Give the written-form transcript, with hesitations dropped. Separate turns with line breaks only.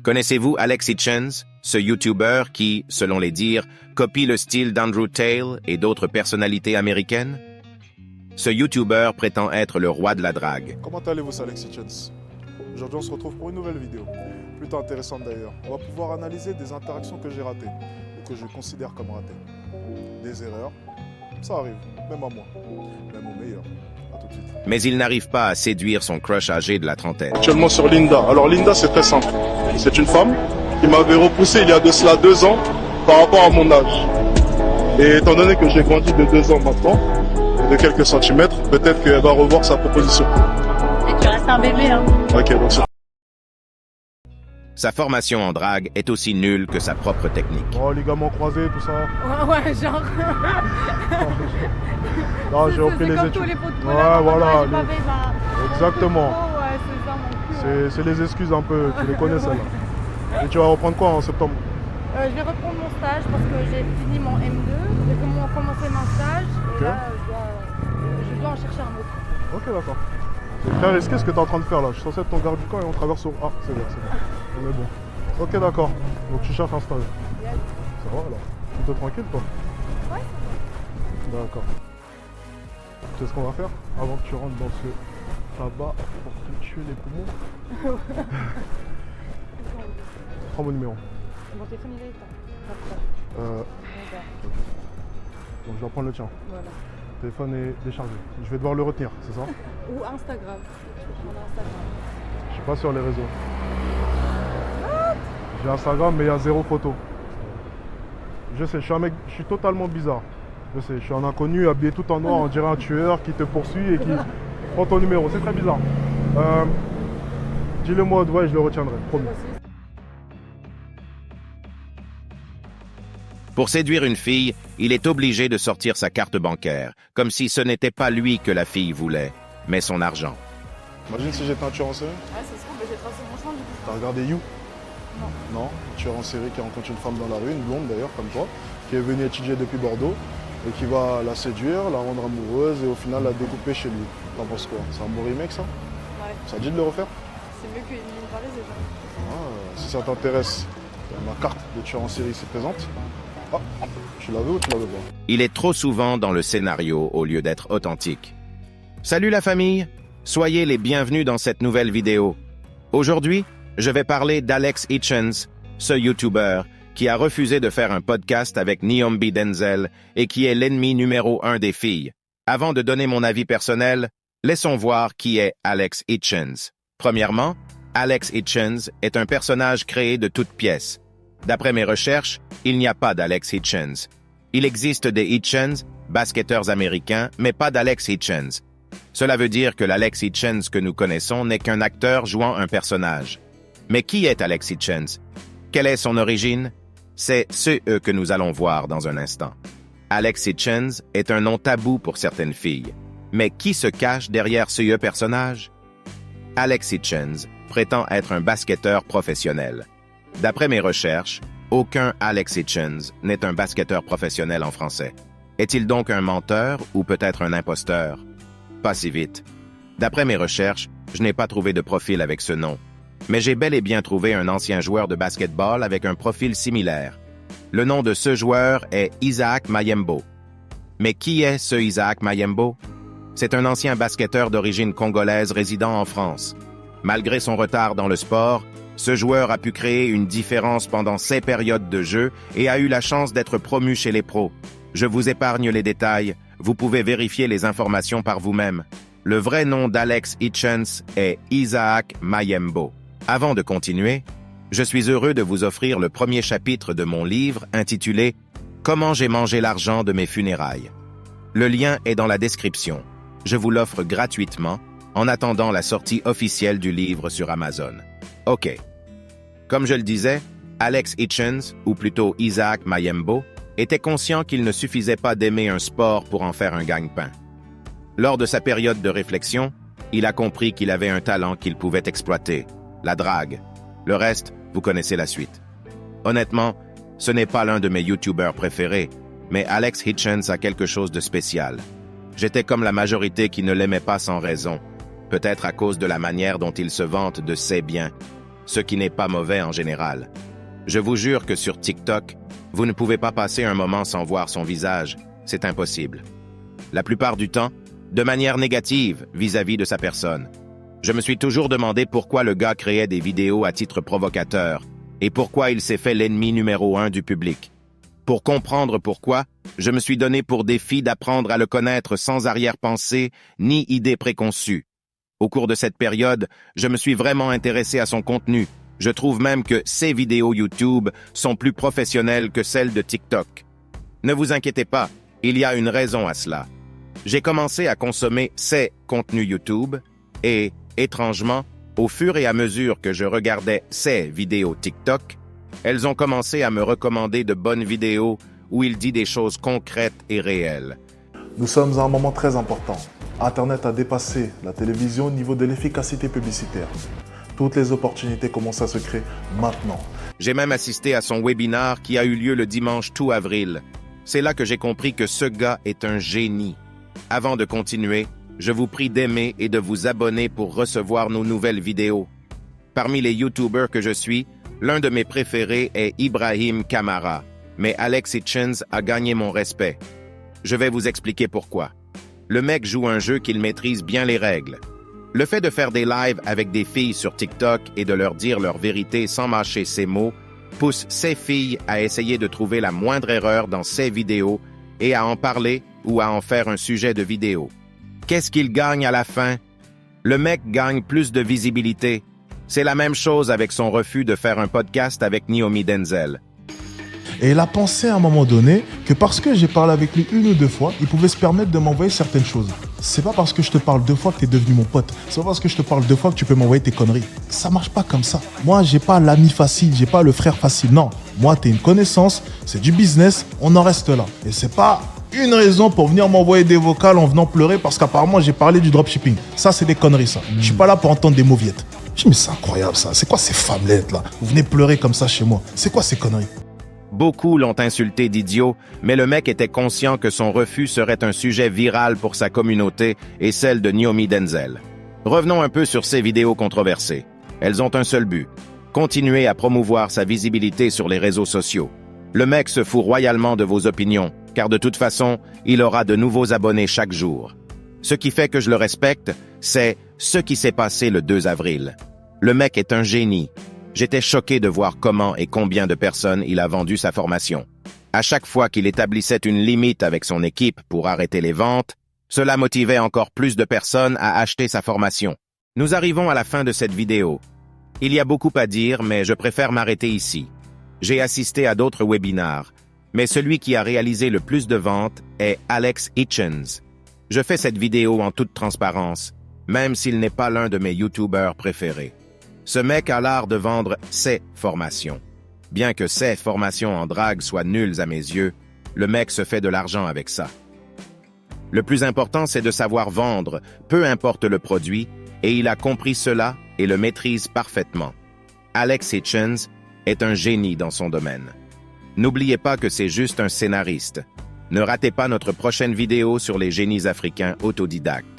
Connaissez-vous Alex Hitchens, ce YouTuber qui, selon les dires, copie le style d'Andrew Tate et d'autres personnalités américaines? Ce YouTuber prétend être le roi de la drague.
Comment allez-vous, c'est Alex Hitchens? Aujourd'hui, on se retrouve pour une nouvelle vidéo, plutôt intéressante d'ailleurs. On va pouvoir analyser des interactions que j'ai ratées, ou que je considère comme ratées. Des erreurs, ça arrive, même à moi, même au meilleur. À tout de suite.
Mais il n'arrive pas à séduire son crush âgé de la trentaine.
Actuellement sur Linda. Alors Linda, c'est très simple. C'est une femme qui m'avait repoussé il y a de cela 2 ans par rapport à mon âge. Et étant donné que j'ai grandi de 2 ans maintenant, de quelques centimètres, peut-être qu'elle va revoir sa proposition.
Et tu restes un bébé, hein.
Ok, donc c'est...
Sa formation en drague est aussi nulle que sa propre technique.
Oh, ligaments croisés, tout ça.
Ouais, genre.
Non, j'ai repris les
comme
études.
tous les pots de
Ouais,
couleur,
voilà.
j'ai pas fait ma-
Exactement.
Ouais, c'est ça mon cul.
C'est les excuses un peu, tu les connais celles-là. Et tu vas reprendre quoi en septembre?
Je vais reprendre mon stage parce que j'ai fini mon M2. J'ai commencé mon stage et
Ok.
là, je dois en chercher un autre.
Ok, d'accord. C'est très risqué ce que tu es en train de faire là. Je suis censé être ton garde du camp et on traverse au... Ah, c'est bien, c'est bon. On est bon. Ok, d'accord. Donc tu cherches un stage.
Yes.
Ça va alors? Plutôt tranquille toi?
Ouais,
D'accord. Tu sais ce qu'on va faire? Avant que tu rentres dans ce tabac pour te tuer les poumons. Prends mon numéro.
mon téléphone il est éteint.
Euh,
D'accord.
donc je vais prendre le tien.
Voilà.
Le téléphone est déchargé. Je vais devoir le retenir, c'est ça?
Ou Instagram. Je vais prendre Instagram.
Je suis pas sur les réseaux. J'ai Instagram mais il y a 0 photo. Je sais, je suis un mec, je suis totalement bizarre. Je sais, je suis un inconnu habillé tout en noir, on dirait un tueur qui te poursuit et qui prend ton numéro. C'est très bizarre. Dis-le moi, ouais, je le retiendrai, promis.
Pour séduire une fille, il est obligé de sortir sa carte bancaire, comme si ce n'était pas lui que la fille voulait, mais son argent.
Imagine si j'étais un tueur en série.
Ouais, c'est ça, mais j'ai tracé mon chemin du coup.
T'as regardé You?
Non.
Non, un tueur en série qui rencontre une femme dans la rue, une blonde d'ailleurs, comme toi, qui est venue étudier depuis Bordeaux et qui va la séduire, la rendre amoureuse et au final la découper chez lui. T'en penses quoi? C'est un bon remake ça?
Ouais.
Ça dit de le refaire?
C'est mieux qu'une ligne Paris déjà.
Ah, si ça t'intéresse, ma carte de tueur en série s'est présente. Ah, tu la veux ou tu la veux pas?
Il est trop souvent dans le scénario au lieu d'être authentique. Salut la famille! Soyez les bienvenus dans cette nouvelle vidéo. Aujourd'hui, je vais parler d'Alex Hitchens, ce YouTuber qui a refusé de faire un podcast avec Niombi Denzel et qui est l'ennemi numéro 1 des filles. Avant de donner mon avis personnel, laissons voir qui est Alex Hitchens. Premièrement, Alex Hitchens est un personnage créé de toutes pièces. D'après mes recherches, il n'y a pas d'Alex Hitchens. Il existe des Hitchens, basketteurs américains, mais pas d'Alex Hitchens. Cela veut dire que l'Alex Hitchens que nous connaissons n'est qu'un acteur jouant un personnage. Mais qui est Alex Hitchens? Quelle est son origine? C'est ce que nous allons voir dans un instant. Alex Hitchens est un nom tabou pour certaines filles. Mais qui se cache derrière ce personnage? Alex Hitchens prétend être un basketteur professionnel. D'après mes recherches, aucun Alex Hitchens n'est un basketteur professionnel en français. Est-il donc un menteur ou peut-être un imposteur? Pas si vite. D'après mes recherches, je n'ai pas trouvé de profil avec ce nom. Mais j'ai bel et bien trouvé un ancien joueur de basketball avec un profil similaire. Le nom de ce joueur est Isaac Mayembo. Mais qui est ce Isaac Mayembo? C'est un ancien basketteur d'origine congolaise résidant en France. Malgré son retard dans le sport, ce joueur a pu créer une différence pendant 6 périodes de jeu et a eu la chance d'être promu chez les pros. Je vous épargne les détails, vous pouvez vérifier les informations par vous-même. Le vrai nom d'Alex Hitchens est Isaac Mayembo. Avant de continuer, je suis heureux de vous offrir le premier chapitre de mon livre intitulé « Comment j'ai mangé l'argent de mes funérailles ». Le lien est dans la description. Je vous l'offre gratuitement en attendant la sortie officielle du livre sur Amazon. OK. Comme je le disais, Alex Hitchens, ou plutôt Isaac Mayembo, était conscient qu'il ne suffisait pas d'aimer un sport pour en faire un gagne-pain. Lors de sa période de réflexion, il a compris qu'il avait un talent qu'il pouvait exploiter, la drague. Le reste, vous connaissez la suite. Honnêtement, ce n'est pas l'un de mes YouTubers préférés, mais Alex Hitchens a quelque chose de spécial. J'étais comme la majorité qui ne l'aimait pas sans raison, peut-être à cause de la manière dont il se vante de ses biens. ce qui n'est pas mauvais en général. Je vous jure que sur TikTok, vous ne pouvez pas passer un moment sans voir son visage, c'est impossible. La plupart du temps, de manière négative vis-à-vis de sa personne. Je me suis toujours demandé pourquoi le gars créait des vidéos à titre provocateur et pourquoi il s'est fait l'ennemi numéro 1 du public. Pour comprendre pourquoi, je me suis donné pour défi d'apprendre à le connaître sans arrière-pensée ni idée préconçue. Au cours de cette période, je me suis vraiment intéressé à son contenu. Je trouve même que ses vidéos YouTube sont plus professionnelles que celles de TikTok. Ne vous inquiétez pas, il y a une raison à cela. J'ai commencé à consommer ses contenus YouTube et, étrangement, au fur et à mesure que je regardais ses vidéos TikTok, elles ont commencé à me recommander de bonnes vidéos où il dit des choses concrètes et réelles.
Nous sommes à un moment très important. Internet a dépassé la télévision au niveau de l'efficacité publicitaire. Toutes les opportunités commencent à se créer maintenant.
J'ai même assisté à son webinaire qui a eu lieu le dimanche 2 avril. C'est là que j'ai compris que ce gars est un génie. Avant de continuer, je vous prie d'aimer et de vous abonner pour recevoir nos nouvelles vidéos. Parmi les YouTubers que je suis, l'un de mes préférés est Ibrahim Kamara, mais Alex Hitchens a gagné mon respect. Je vais vous expliquer pourquoi. Le mec joue un jeu qu'il maîtrise bien les règles. Le fait de faire des lives avec des filles sur TikTok et de leur dire leur vérité sans mâcher ses mots pousse ces filles à essayer de trouver la moindre erreur dans ses vidéos et à en parler ou à en faire un sujet de vidéo. Qu'est-ce qu'il gagne à la fin? Le mec gagne plus de visibilité. C'est la même chose avec son refus de faire un podcast avec Naomi Denzel.
Et il a pensé à un moment donné que parce que j'ai parlé avec lui 1 ou 2 fois, il pouvait se permettre de m'envoyer certaines choses. C'est pas parce que je te parle 2 fois que t'es devenu mon pote. C'est pas parce que je te parle 2 fois que tu peux m'envoyer tes conneries. Ça marche pas comme ça. Moi, j'ai pas l'ami facile, j'ai pas le frère facile. Non. Moi, t'es une connaissance, c'est du business, on en reste là. Et c'est pas une raison pour venir m'envoyer des vocales en venant pleurer parce qu'apparemment j'ai parlé du dropshipping. Ça, c'est des conneries, ça. Je suis pas là pour entendre des mauviettes. Je dis, mais c'est incroyable, ça. C'est quoi ces femmelettes, là? Vous venez pleurer comme ça chez moi. C'est quoi ces conneries?
Beaucoup l'ont insulté d'idiot, mais le mec était conscient que son refus serait un sujet viral pour sa communauté et celle de Naomi Denzel. Revenons un peu sur ces vidéos controversées. Elles ont un seul but, continuer à promouvoir sa visibilité sur les réseaux sociaux. Le mec se fout royalement de vos opinions, car de toute façon, il aura de nouveaux abonnés chaque jour. Ce qui fait que je le respecte, c'est ce qui s'est passé le 2 avril. Le mec est un génie. J'étais choqué de voir comment et combien de personnes il a vendu sa formation. À chaque fois qu'il établissait une limite avec son équipe pour arrêter les ventes, cela motivait encore plus de personnes à acheter sa formation. Nous arrivons à la fin de cette vidéo. Il y a beaucoup à dire, mais je préfère m'arrêter ici. J'ai assisté à d'autres webinaires, mais celui qui a réalisé le plus de ventes est Alex Hitchens. Je fais cette vidéo en toute transparence, même s'il n'est pas l'un de mes YouTubers préférés. Ce mec a l'art de vendre ses formations. Bien que ses formations en drague soient nulles à mes yeux, le mec se fait de l'argent avec ça. Le plus important, c'est de savoir vendre, peu importe le produit, et il a compris cela et le maîtrise parfaitement. Alex Hitchens est un génie dans son domaine. N'oubliez pas que c'est juste un scénariste. Ne ratez pas notre prochaine vidéo sur les génies africains autodidactes.